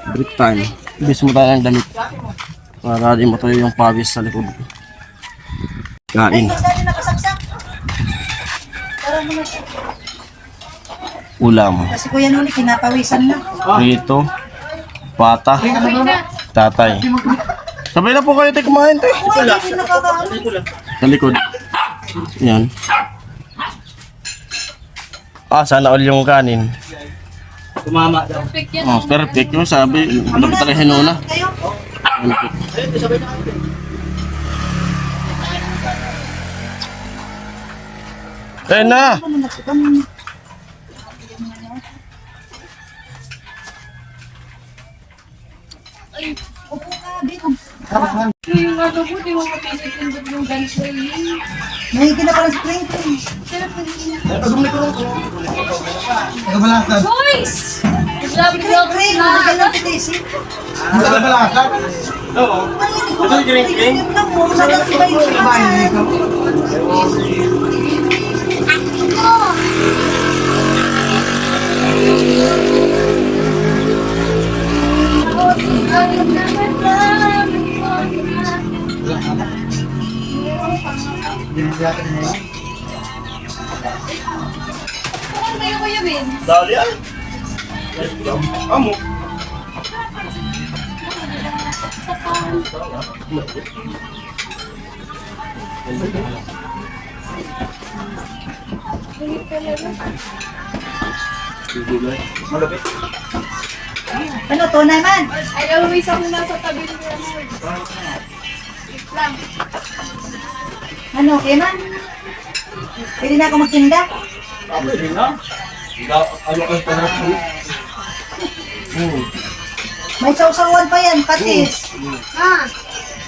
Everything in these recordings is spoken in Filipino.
Break time. Ibis mo tayo ng damit. Para di matuyo yung pawis sa likod. Kain. Ulam. Kasi Kuya Noli, pinapawisan na. Prito. Pata. Tatay. Sabay na po kayo tayo kumain tayo. Sa likod. Yan. Sana all yung kanin. Tumama daw. Oh, perfect yung sabi. Ano ba talaga hinuna? Eh na! Yung ano po, di mo mapisit yung ganito yun. May ginapalang sprinkle. Boys! Grabe ko lang Sprinkle, magiging ng pitisi. Ito yung green green? Ano tayo Kuya Ben? Dali ay. Amo. Ano to naman? Ay, always ako nasa tabi ni Kuya Ben. Wait lang. Ano, okay man? Pwede na ako magtinda? Pwede na. Ano ka pa na? May sausawan pa yan, patis.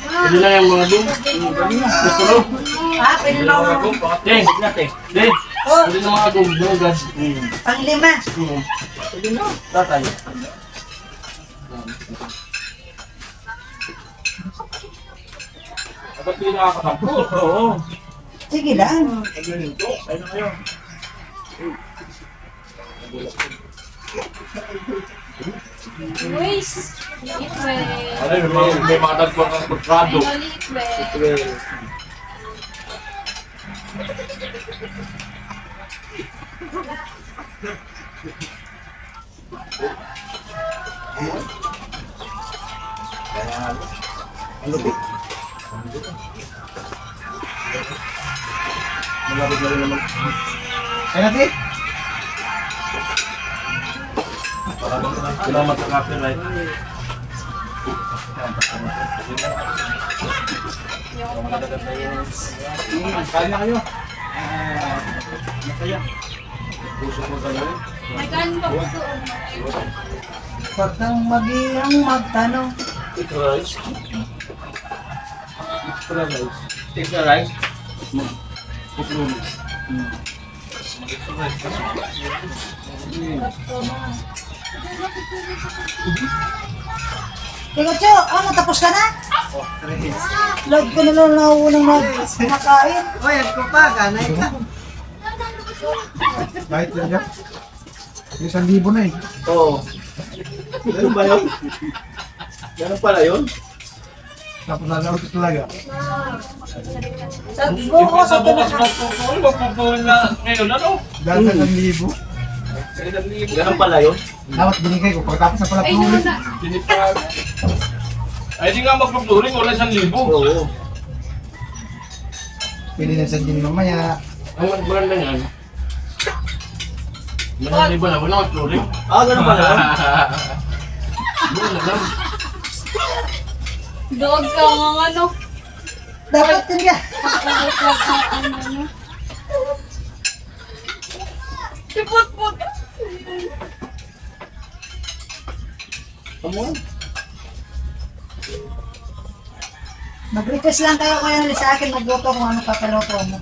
Pwede na yung mga dum. Pwede na ako. Ding, ding. Oh, Pwede na mga dum. Bugas. pang-5. Pwede na. Tatay. Dapat hindi nakakatampo. Oo. Sige lang. Boys! Eat well. Ano, may mga nagpang ng portrado. Finally, eat well. Ay natin? Salamat sa copyright. Kain na kayo. Masaya. Puso mo sa lalim. May kanin pa po doon. Huwag kang mag-iang magtanong. Take the rice. Take the rice. Put room. Teka, Cho, ano, tapos ka na? Love ko na lang naunang kumakain. Oy, at ko pa, ganay ka. Kahit lang yan. 1,000 na eh. Oo. Ganun ba yun? Ganun pala yun? Tapos nalawag ko talaga. Sa buko, sa bukas buko. magpupuin na ngayon, ano? Dahil sa 1,000. Ganun pala yun? Dapat binigay ko. Pagkatapos na pala Ay, puli. naman na. Pinipag. Ay, di nga magpupurin, wala 1,000. Oo. Pili na 1,000 mamaya. Ang magbrand lang yan. 1,000 na, wala magpupurin. Ganun pala yun. Wala lang. Dog ka nga ano. Dapat din ka. Ano. Sipot-pot. Come on. Mag-request lang kayo Kuya Noli sa akin magluto kung ano papaluto mo.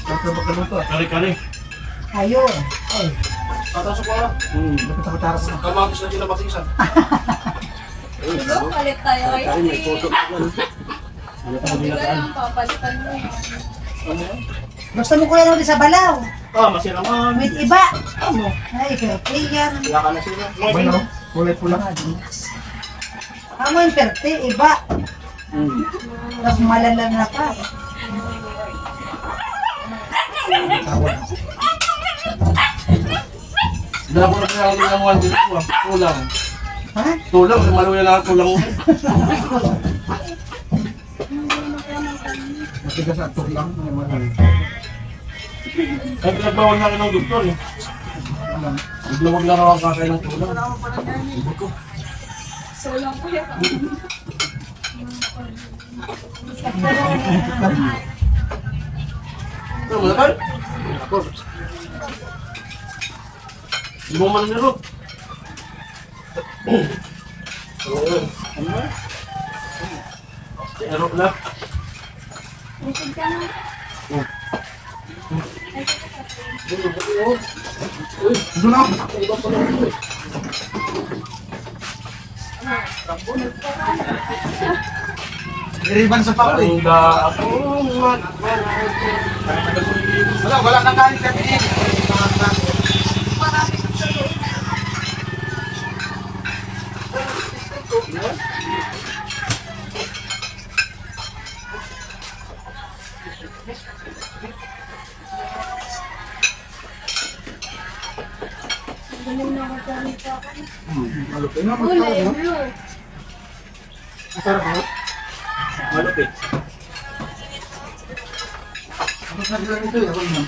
Tapos magkaluto. Kali-kali. Ayun. Ay. Tatasok ko lang. Dapat nakatara ko na. Kamagos na kinabasisan. Diba? Palit tayo kay Ay, may photo ka lang. Ano pa Diba binataan? lang, papalitan mo. Ano yan? Gusto mo Kuya Noli sa balaw? Masiraman. With iba. Ano? Ay, fair play yan. Wala ka na sila. Bueno. Kulay pula. Amo yung perte, iba. Tapos malalan na pa. Tawad. Dala ko na kaya ang mga dito. Tulang. Ha? Tulang, maluya na tulang. Matigas at tulang. Ay, pinagbawal na rin ng doktor eh. Bigla wag na raw ang kakain ng tulang. So lang po yan. Ano mo na kayo? Ako. Hindi mo man niro. Erok na. Busog ka na. Ito na. Iriban sa pako eh. Tanda ako Wala nang kain kami. Ganun na ako gamit ako. Malupin na. Kulay blue. Masarap mo. malupit. Ano sa nila nito eh? Ako naman.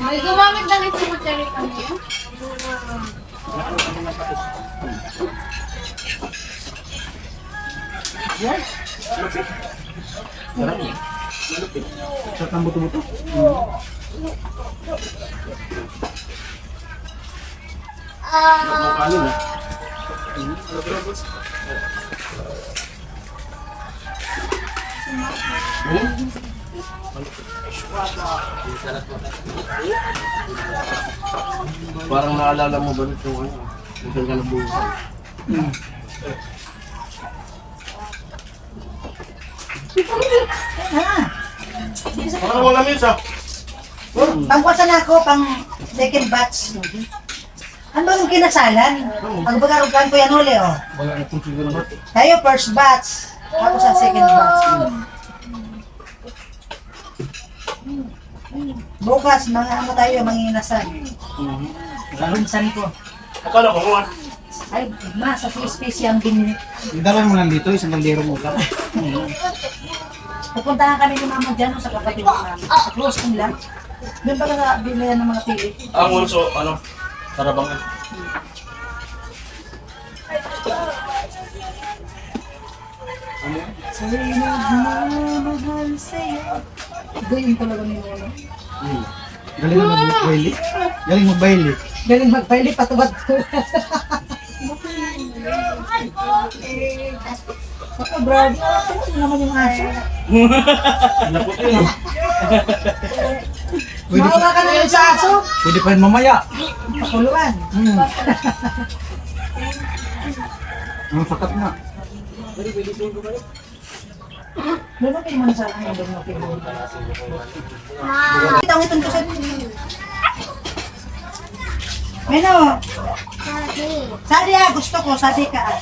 May gumamit na rin sa kutsari kami. Sa ang buto-buto. Mukha nila. Parang naalala mo ba nito ano? Huwag ka na buhay. Parang wala misa. Pangwasan ako, pang second batch. Ano ba yung kinasalan? Pagbagarugkan ko yan uli, oh. Wala na kung siguro naman. Tayo first batch, tapos ang second batch. Bukas, mga ano tayo, manginasal. Garunsan ko. Akala ko nga. Ay, sa space yung binili. Idala mo lang dito, isang kaldero mo ka. Pupuntahan kami ni Mama dyan sa kapatid namin. Sa close nila. Doon pala na bilihan ng mga pili. Ang unso, ano? Tarabangan. Sa'yo nagmamahal sa'yo. Ganyan talaga ni Lola. Galing na mag-baili. Galing mag-baili. Galing magpaili, patubat ko. Ako, brad. Ano naman yung aso? Naputi na. Mawa ka na sa aso. Pwede pa rin mamaya. Pakuluan. Ang sakat na. Lulukin mo na sa akin. Lulukin mo. Kita mo itong kusat. Meno. Sadi ah, gusto ko. Sadi ka ah.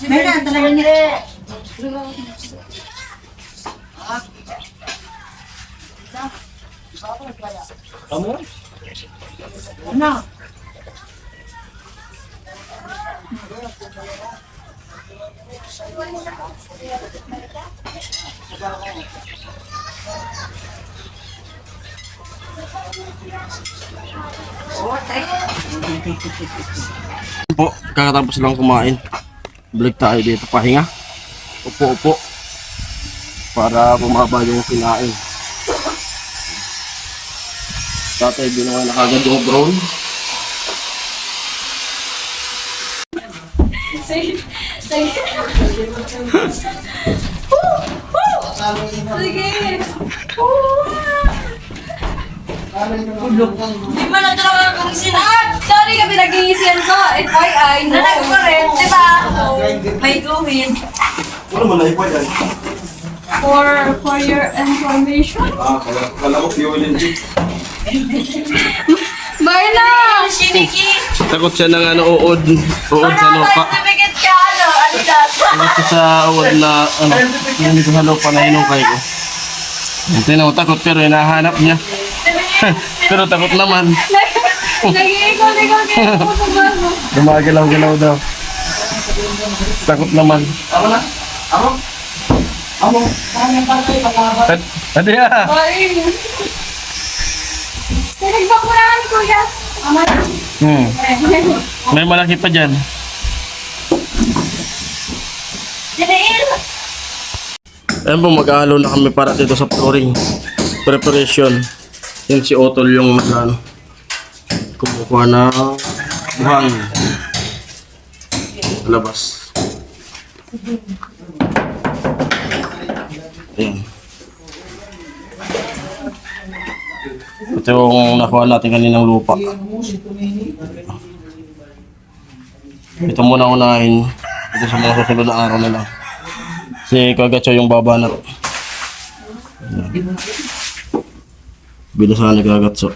Mena, talaga nila. Kamu? Ano? Po, kakatapos lang kumain. Balik tayo dito, pahinga. Upo-upo. Para bumaba yung kinain. Tatay, binuha na kagad yung brown. Sige. Di man lang talaga kang sinat. Sorry ka pinag-iisiyan ko. FYI, nanag ko rin, di ba? May gawin. Wala mo na ipo yan. For your information. Kala ko fuel yun. Barna! Shiniki! Takot siya ng ano, uod. Uod sa lupa. Certificate ka, Adidas. Takot siya sa uod na, ano, hindi ko sa lupa na hinukay ko. Tingnan mo, takot pero hinahanap niya. Pero takot naman. Nag-iikot-ikot kayo po sa bago. Gumagalaw-galaw daw. Takot naman. Ate ah! Ay! Pinagbakurahan, kuya. May malaki pa dyan. Dinail! Ayan po, mag-ahalo na kami para dito sa flooring. Preparation. Yan si Otol yung ano, kumukuha ng buhangin. Labas. Ayan. Ito yung nakuha natin kaninang lupa. Ito muna unahin. Ito sa mga susunod na araw na lang. Si Kagatso yung babanat. Bilasan ni Kagatso.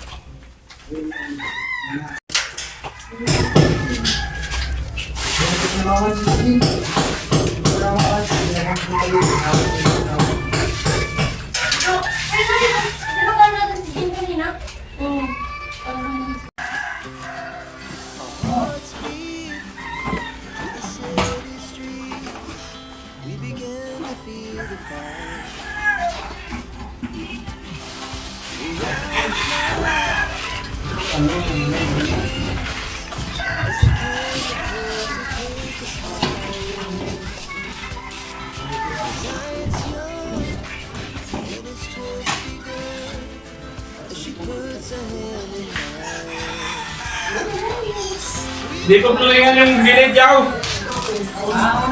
Hindi ko tulingan yung bilid, yaw.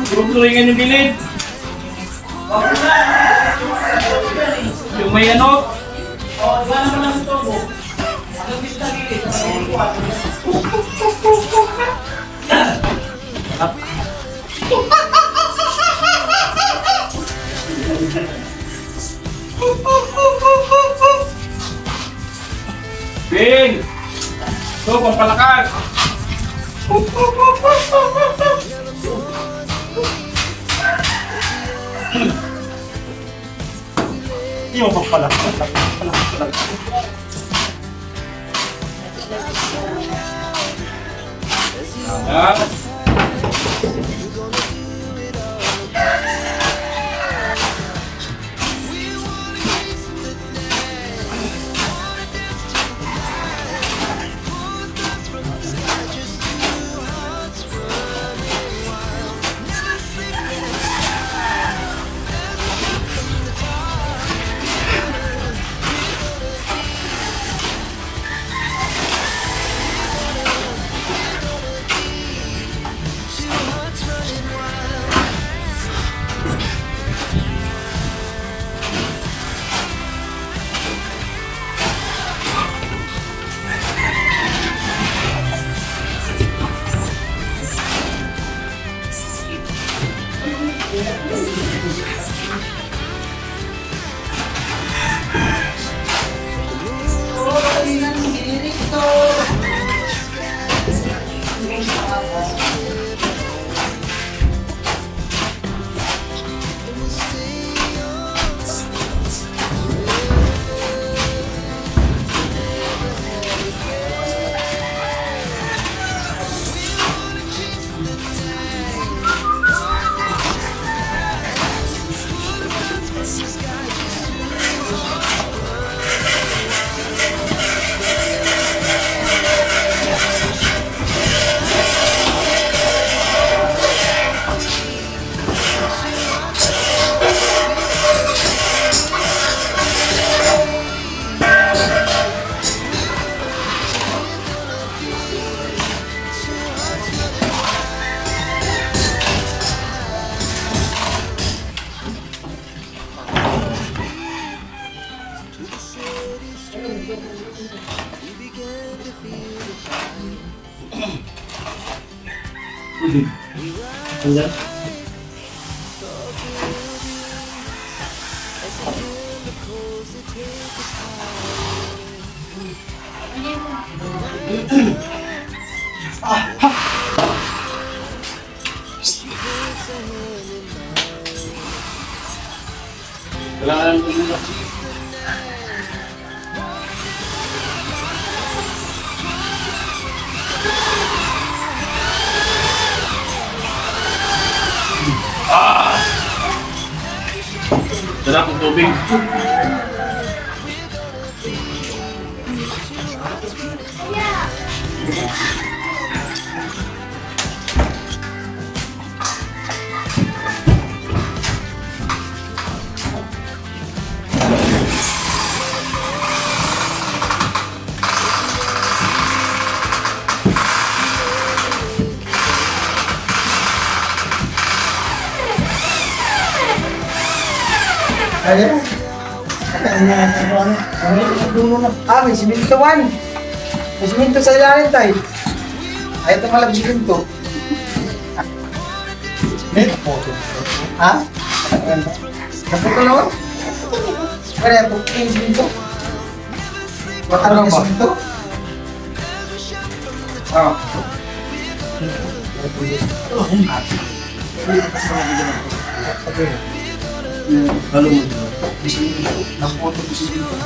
Hindi ko tulingan yung bilid. Yung may ano. Bin! Ito, pampalakas! Hindi mo pa pala. Ah. Sarap ng tubig. Ayan. May simintuan. May siminto sa ilalim tayo. Ayaw ito malang siminto. Ha? Naputo na ako? Kaya ito yung siminto. Matalo yung siminto? Oo. Halo mo. Naputo yung siminto.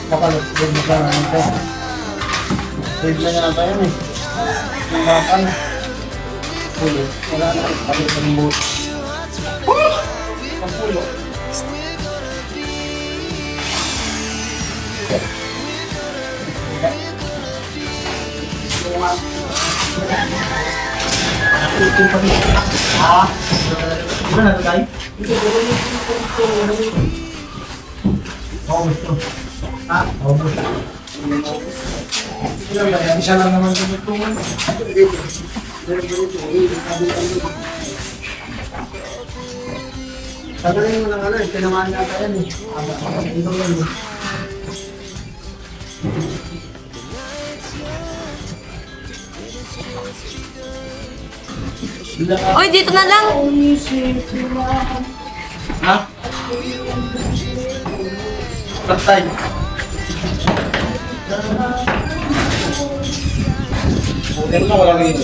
Nakalagod na lang ito. Pwede na yata yun eh. Nangakal. Pulo. Wala na. Palit ang boot. Ang pulo. Ah? Ano na ito tayo? Oo, gusto. Ah, oo, gusto. Isa lang naman sa tutungan. Tagalin mo lang ano, tinamaan natin yan eh. Ito lang eh. Uy, dito na lang. Ha? Patay. Bukan na wala rin.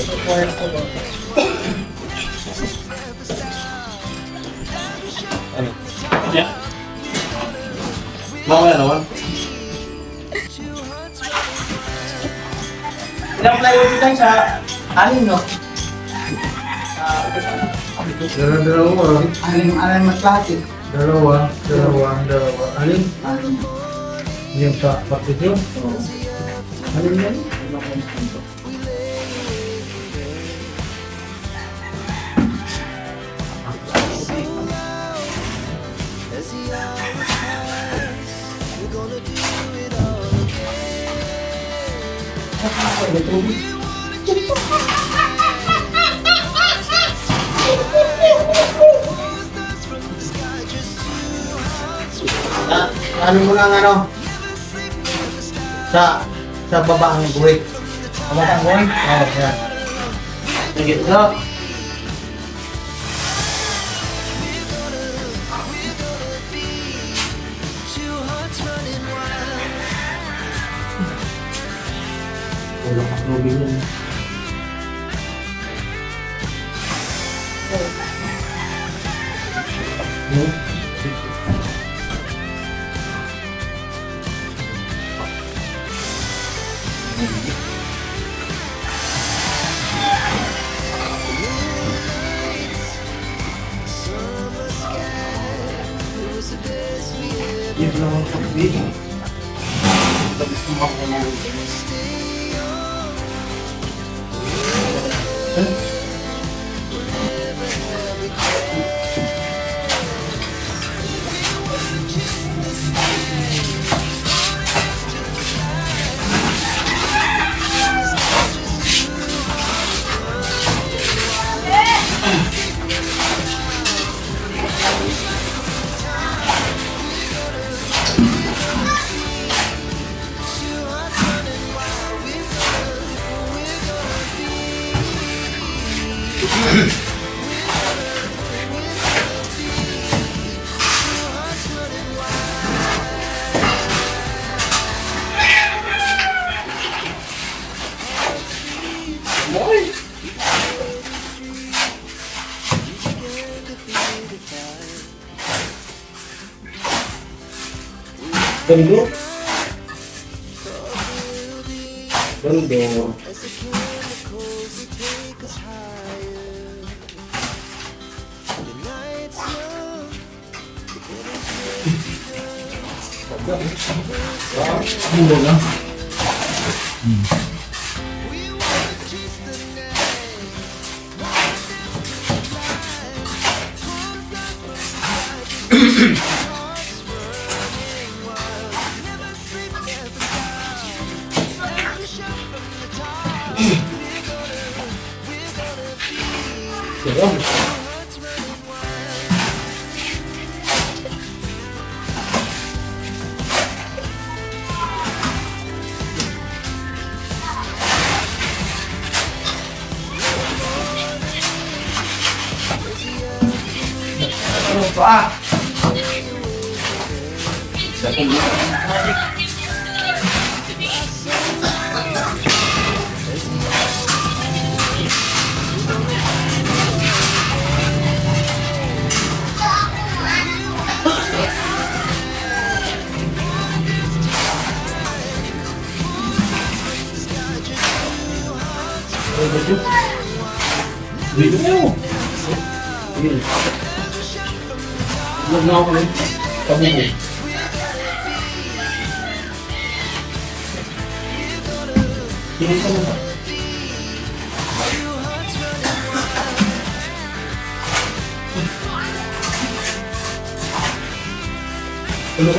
Ano? Yeah. Mamaya naman. Ilang plywood tayo sa alin, no? Dalawa. Alin mas lahat eh. Dalawa. Alin? Yung sa partition? Alin yan? Ano mo lang ano? Sa baba ang guhit. Sa baba ang guhit? Oo, yan. Sige, so. Wala ka lobby yan. Yan lang ang pag-ibig. Tapos kumakita na. Gando. Gando. Ano na? Sarap. Ano pa? Dito mo. Dito. Huwag na ako ulit. Tabi mo. Tingin ka mo ba? Ano?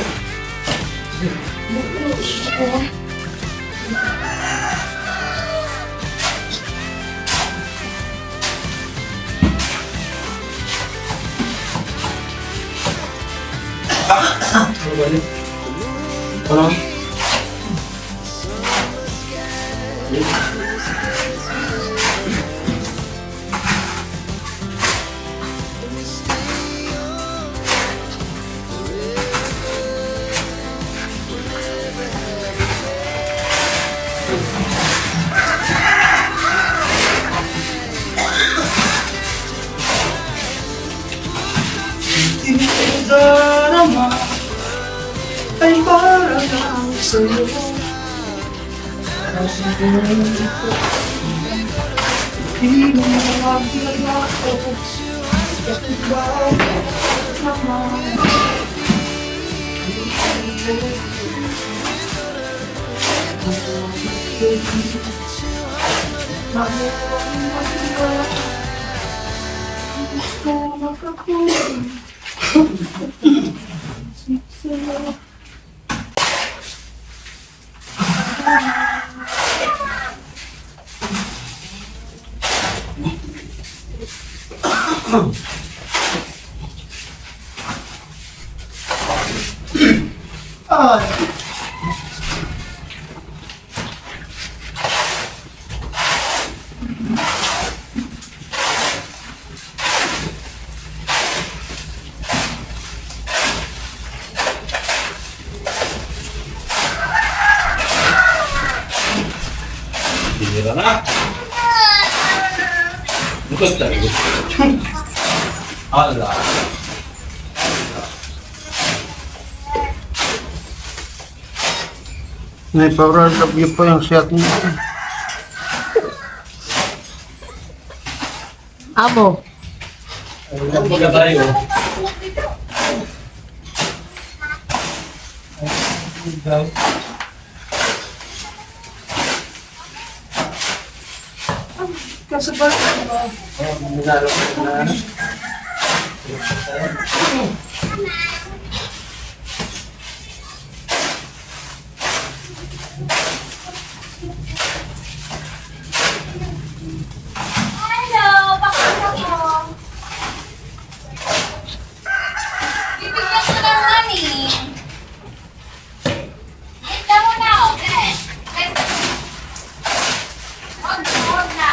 Ano? Darama ay para lang sa'yo. Di mo magdala ko kapag ba naman. Tira na. Bukas tayo. Allah. Naipawarap niyo pa yung shot niyo. Amo. Pagka tayo. Hello, pakita mo. Bibigyan ko ng money. Ito mo na, okay? Huwag na.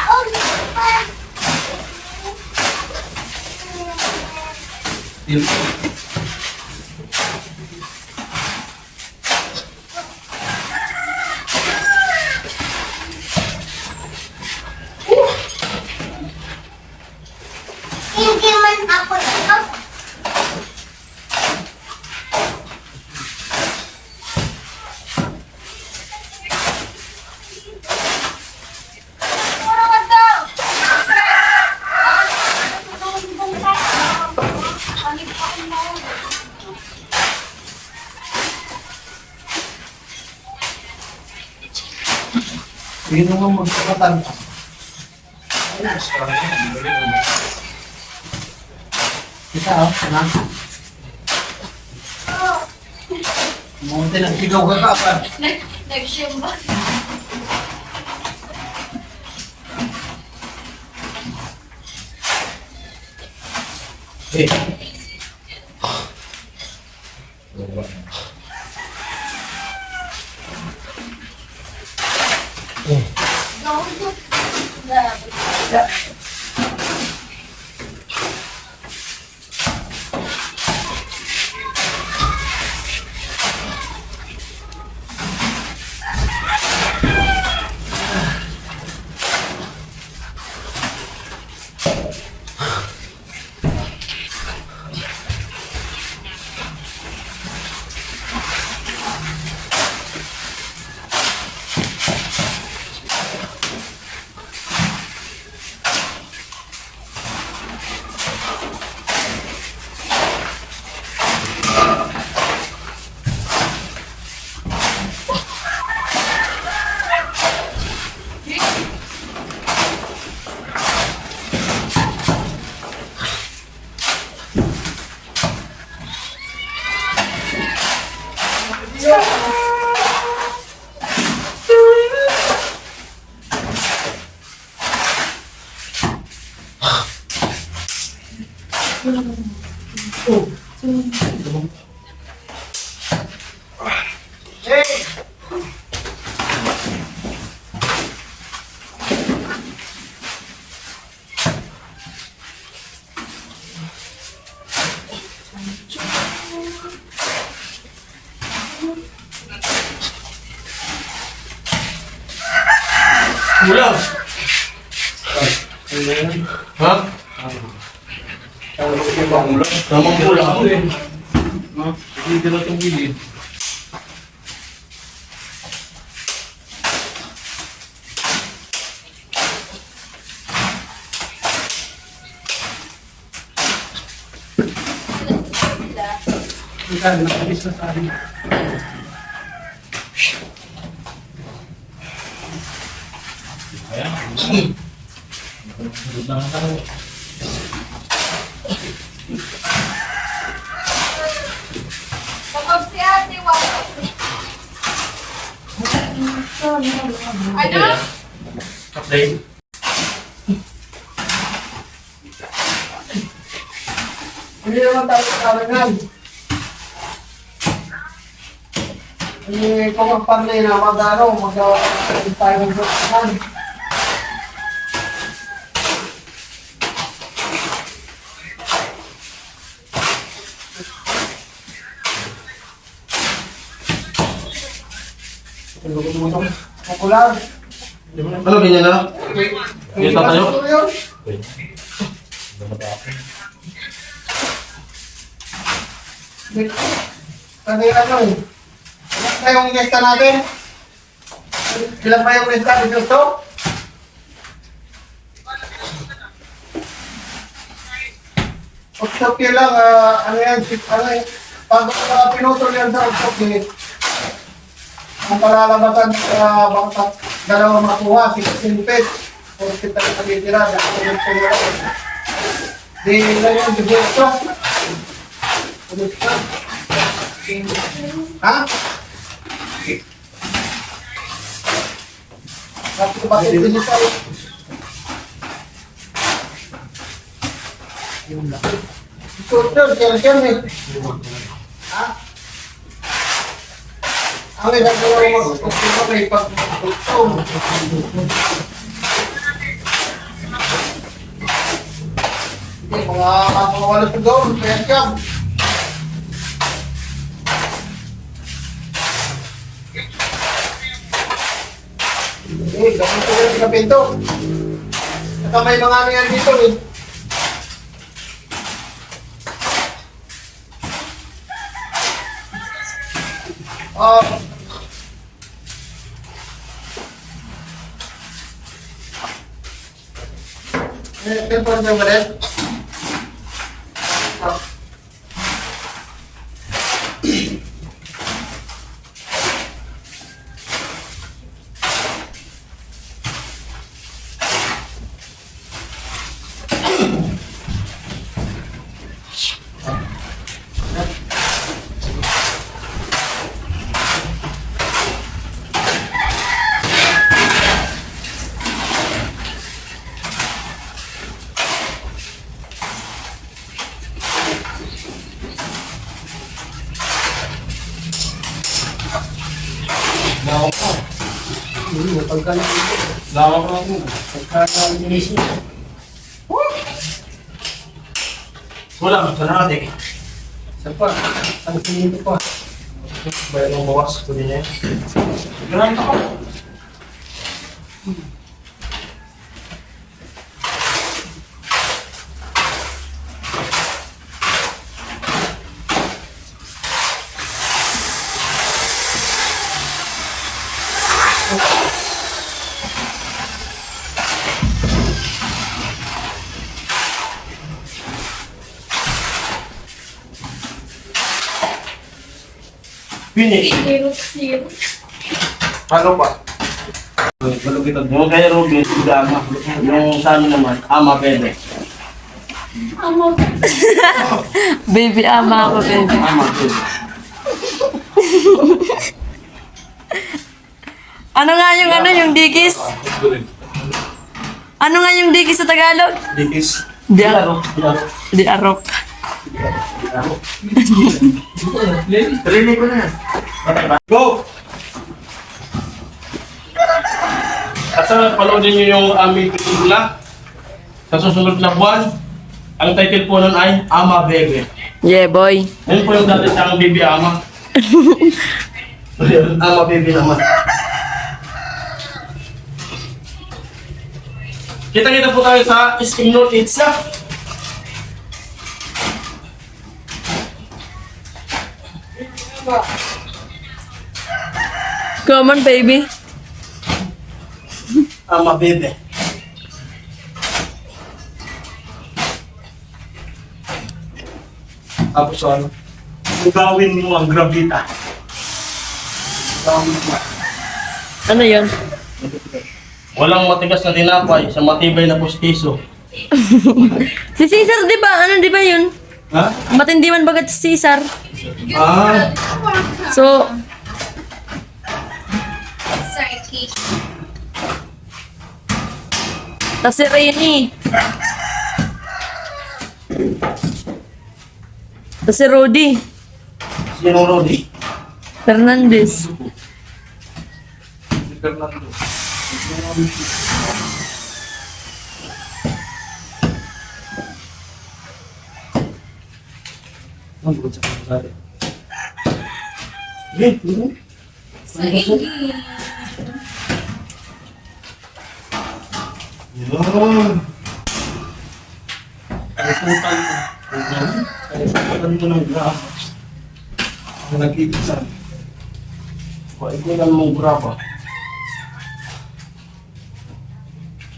Hindi man ako ito. Sino nga magkakatan? Kita na. Munti nang sigaw ka kapag. Nag-shim ba? Eh. Kulang. Ha? Tamang kulang ako eh. Ha? Hindi ka na itong gilid. Nakabis na sa akin. Kapag si ate, wala. Ano? Kapday. Hindi naman tayo karangan. Hindi ko magpanay na mag-ano, tayo ng sasakyan. Popular. Ano, ganyan na? Dito tayo? Kanina nyo eh. Ilan ba yung lista natin? Ilan ba yung lista ni Justo? Okay lang, ano yan, ano yan, pag pinutol yan sa okay, ang palalabatan baka dalawa makuha, 16 pesos, 40 tayo natitira, dahil yung pula. Di lang yung Justo. Ha? Bakit bakit din tayo? Tutor, kaya eh. Ha? Ang isa ko lang mag-upo may pag-utong. Hindi, mga wala sa gawin, kaya siya. Eh, gamit ko yung kapito. Saka may mga ano yan dito eh. Telepon nyo ba rin? Lawa ko lang yun. Wala, sarado. Isa pa. Ang pinito pa. Bayan ng bawas. Kunin niya. Ganun ako. Finish. Zero. Ano pa? Balog kita. Yung kay Ruby, si Ama. Yung sa amin naman, Ama Bebe. Amo. Baby ama ako, baby. Ama Bebe. Ano nga yung dikis? Ano nga yung dikis sa Tagalog? Dikis. Diarok. Diarok. Diarok. Rinig ko na yan. Go! At sa panoodin nyo yung aming pelikula sa susunod na buwan, ang title po nun ay Ama Bebe. Yeah, boy. Yun po yung dati siyang Bibi Ama. Ama Bebe naman. Kita-kita po tayo sa Iskimnol Itza. Come on, baby. Ama Bebe. Tapos ano? Gawin mo ang gravita. Ano yun? Walang matigas na tinapay sa matibay na pustiso. Si Caesar, di ba? Ano, di ba yun? Ha? Matindi man bagat si Caesar. Ah, So, Psyche. tas si Rainy. Tas si Rudy. sinong Rodi? Fernandez. Fernando. Psyche. Yun. Ay, putal mo. Ay, putal mo ng grama. Ang nag-iisan. Paikulan mong graba.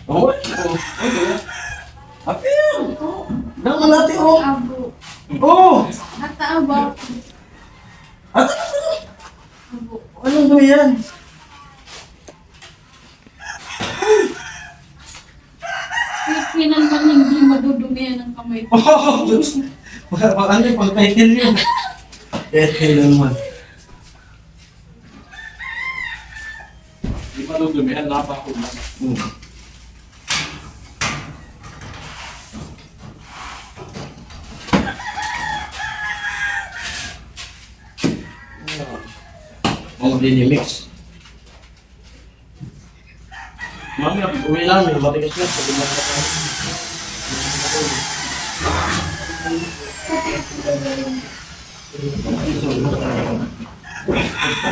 Oh, Happy yan. Daman natin, oh. Abo. Oh! Nataaba. At anong gawin yan? Pinan man hindi madudumihan ng kamay ko. Oh! Ano yung pag-title yun? Title naman. Di pa nung dumihan, napakulan. Mga dinimix. Mami, uwi namin. Matigas na. Sabi mo na tayo.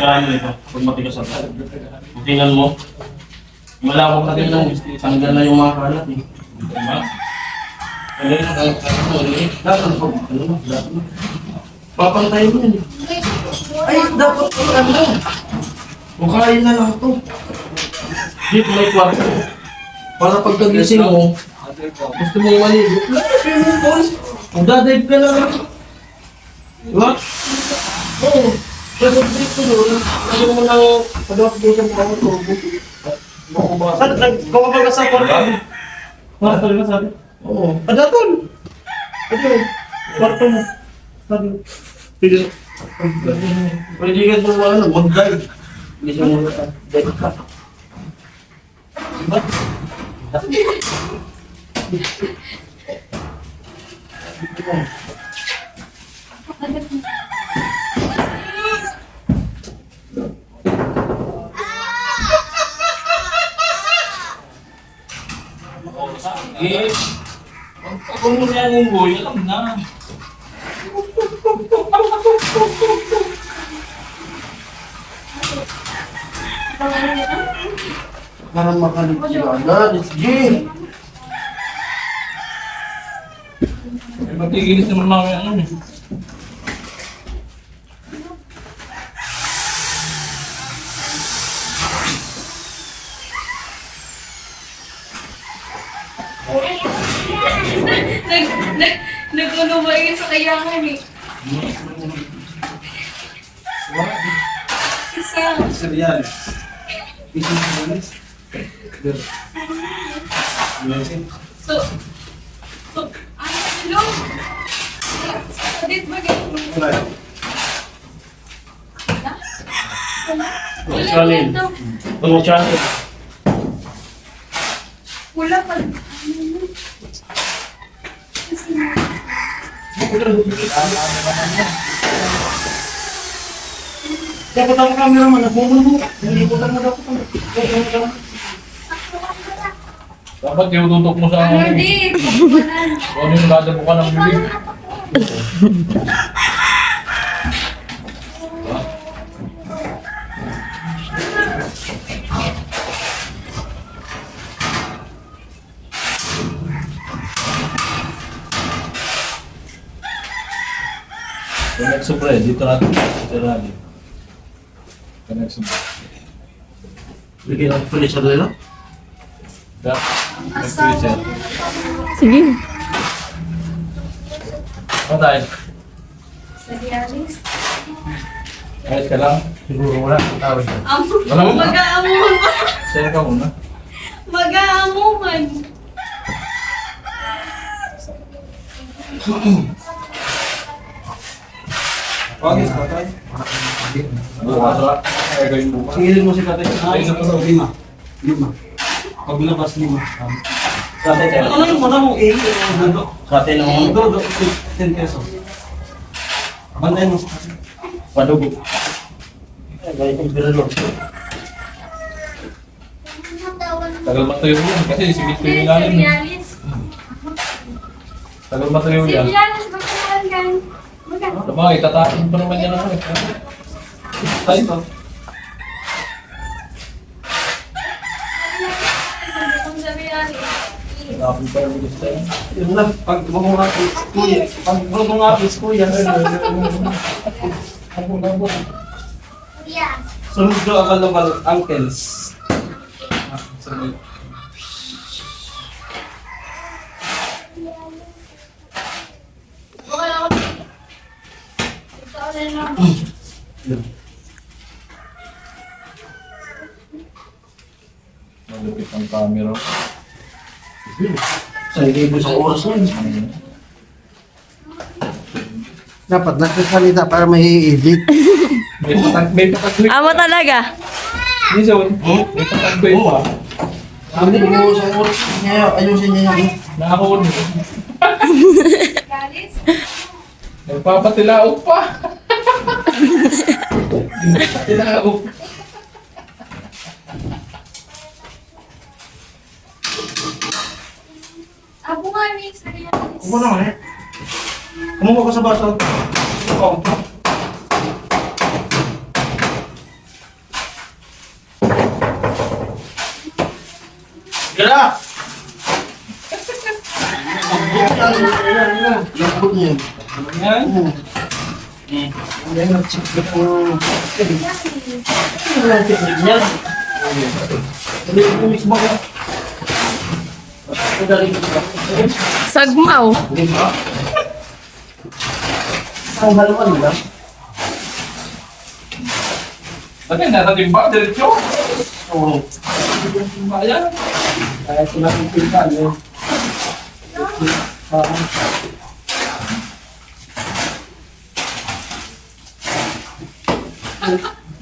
Ano ito? Pag matigas na tayo. Tingnan mo. Malawak na din lang. Tanggal na yung mga kalat eh. Diba? Ano yun? Ano yun? Dapat po. Ano mo? Dapat mo. Papantay mo yun. Ay, dapat po ano. Bukain na lang ito. Dito may kwarto. Para pagkagising mo, gusto mo maligo. Swimming pool. Magdadive ka lang. Diba? Oo. Kasi trip ko doon. Ano mo nang pag-update ang mga turbo. Saan? Naggawa ka sa kwarto? Kwarto ka sabi? Oo. Daton! Ito. Kwarto mo. Sabi. Pwede. Pwede ka doon ano, mag-dive. Hindi siya muna ka. Dive ka. Diba? Eh, pag mo niya ang unggoy, alam na. Para makalit sila agad. It's G. Eh, matigilis naman namin ano eh. Nag-ano ba yun sa kayangan eh? Isa. Serial. So, ano? Sadit ba ganyan? Charlene. Ano Charlene? Wala pa. Dapat ang camera man, nagmumulong. Hindi ko lang dapat. Dapat yung tutok mo sa Ano di? kung ano yung dadabo ka ng bibig. Connect sa pre, dito natin. Dito natin. Connect sa pre. Bigyan ang finish sa dito. Nag-freezer. Sige. Ano tayo? Serialis? Ayos ka lang? Siguro wala. Tawag. Wala mo? Mag-aamuhan pa. Share ka muna. Mag-aamuhan. Okay, patay. Bukas ka. Ay, gawin bukas. Singilin mo si Katay. Ay, isa pa daw. 5. 5. Paglabas 5. Sa atin tayo. Ano yung muna mong A? Sa atin ang Do, 10 pesos. Banday mo. padugo. Ay, gaya kong birilor. Tagal matuyo yan. Kasi sibit ko yung ilalim. Serialis. Tagal matuyo yan. Serialis, magkakaan ka. Magkakaan. Diba, itatakin pa naman yan ako eh. Ay, ito. Tapos pa yung gusto yan. Yun lang, pag bumungapis, kuya. Pag bumungapis, kuya. Sunod ko ang kalabal, uncles. Sunod. Malupit ang camera. Sa libo sa oras lang. Dapat nagsasalita para may edit. May patag-tweet. Amo talaga. Hindi zone. May patag-tweet pa. Sabi mo sa oras niya, ayusin niya yung Nakakawin mo. Nagpapatilaok pa. Nagpapatilaok. Ako nga ni Serialis. Ano naman eh? Kumuha ko sa basa. Oo. Gala! Lambot niya. Yan. Yan ang chip ko. Walang technique niya. Hindi ko mix ba ka? Magaling ka. Sagmaw. Hindi ba? Ang halaman nila. Bakit nasa timba? Diretso? Oo. Timba yan. Kaya pinakikita niyo.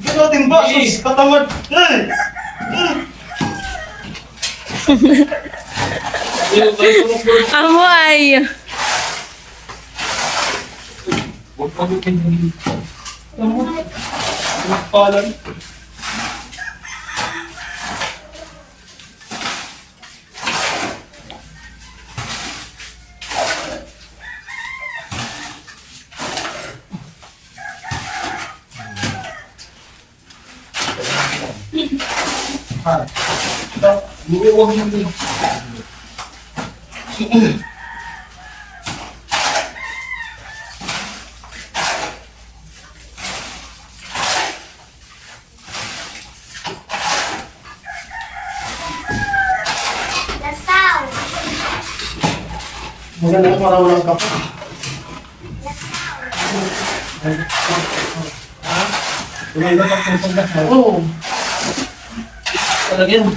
Gino timba, sus, katamad. Amo ay. Huwag pa yung pinili. Palan. Huwag mo din. Maganda yung para walang kape. Maganda yung pusong dasal. Oo. Talaga yan.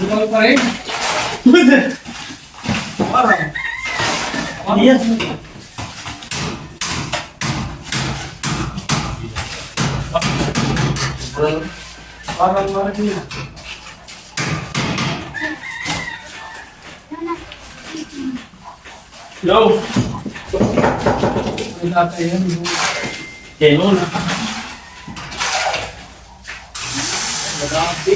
Bukan pa rin. Parang. Yan. Parang parang yun. Yo. Ay dati yan. Kaya nun. Dati.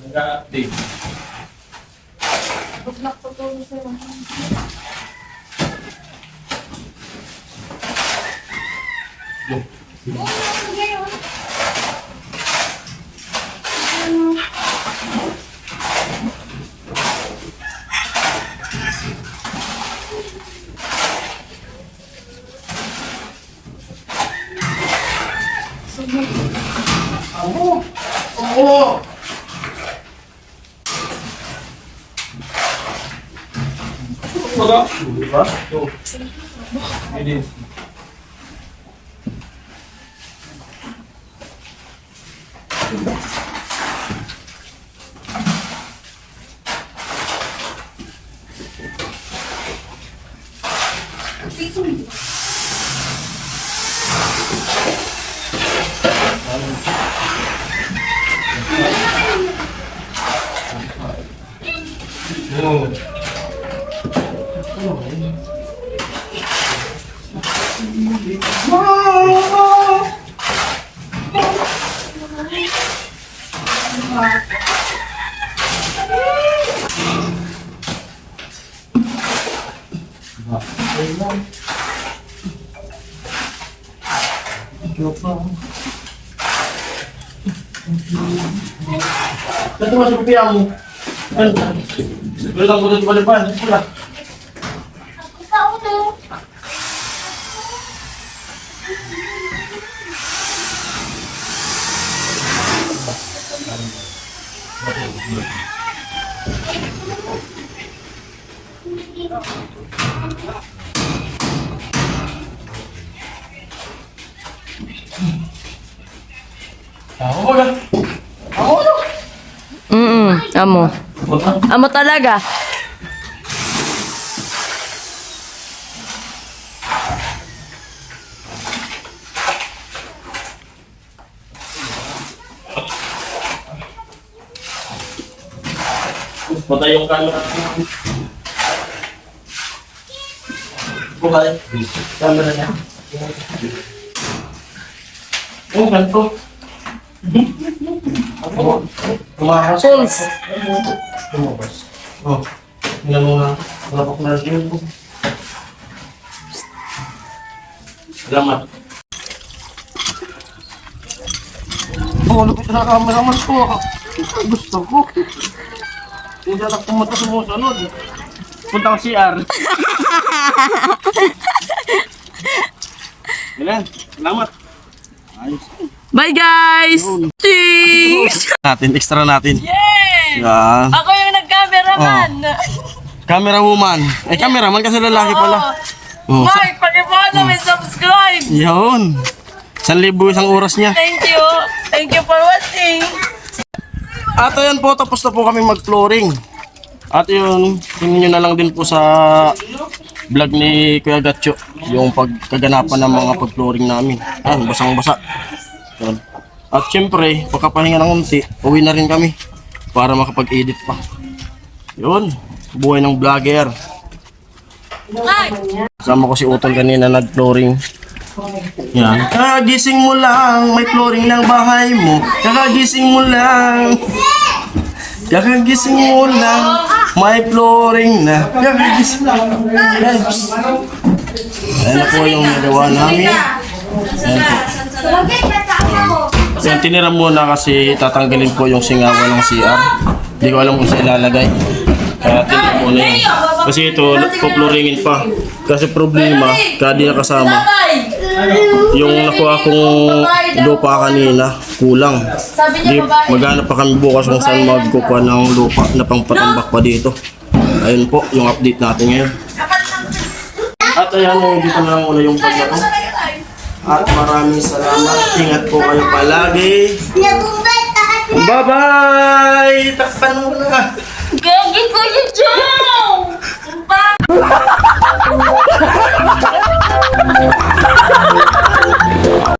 Nag-update. Oo. Baga? Diba? Ini. Oh. Ito masuk piya mo. Wala mo dito depan. Wala. Ako ba? Ako no. Amo. Amo talaga. Patay yung camera. Bukay. Camera niya. Oh, ganito. Tumakas. Pulse. Tumakas. Oh, tingnan mo nga. Lapok na rin po. Salamat. Oh, lupit na cameraman ko. Gusto ko. Hindi na pumunta sumusunod. Punta ko CR. Yan, salamat. Ayos. Bye guys! Cheese! Natin, extra natin. Yay! Yan. Ako yung nag-cameraman! Camera woman. Eh, cameraman kasi lalaki pala. Oh, Mark, pag-follow and subscribe! yun. 1,000 isang oras niya. Thank you! Thank you for watching! At ayan po, tapos na po kami mag-flooring. At yun, tingnan nyo na lang din po sa vlog ni Kuya Gatcho, yung pagkaganapan ng mga pag-flooring namin. Yan, basang-basa. Yan. At syempre, pagkapahinga ng unti, uwi na rin kami para makapag-edit pa. Yun, buhay ng vlogger. Kasama ko si Utol kanina nag-flooring. Yan. Kakagising mo lang, may flooring ng bahay mo. Kakagising mo lang. Kakagising mo lang, may flooring na. Kakagising lang. Yan. Ayan na po yung nagawa namin. Ayan po. Yan, tinira muna kasi tatanggalin po yung singawan ng CR. Hindi ko alam kung saan ilalagay. Kaya tinira muna yun. Kasi ito, pupluringin pa. Kasi problema, kaya di nakasama. Yung nakuha kong lupa kanina, kulang. Di, maghanap pa kami bukas kung saan magkukuha ng lupa na pangpatambak pa dito. Ayun po, yung update natin ngayon. At ayan, dito na lang muna yung vlog na to. At maraming salamat. Ingat po kayo palagi. Bye-bye! Takpan mo na! Gagi ko yung joke!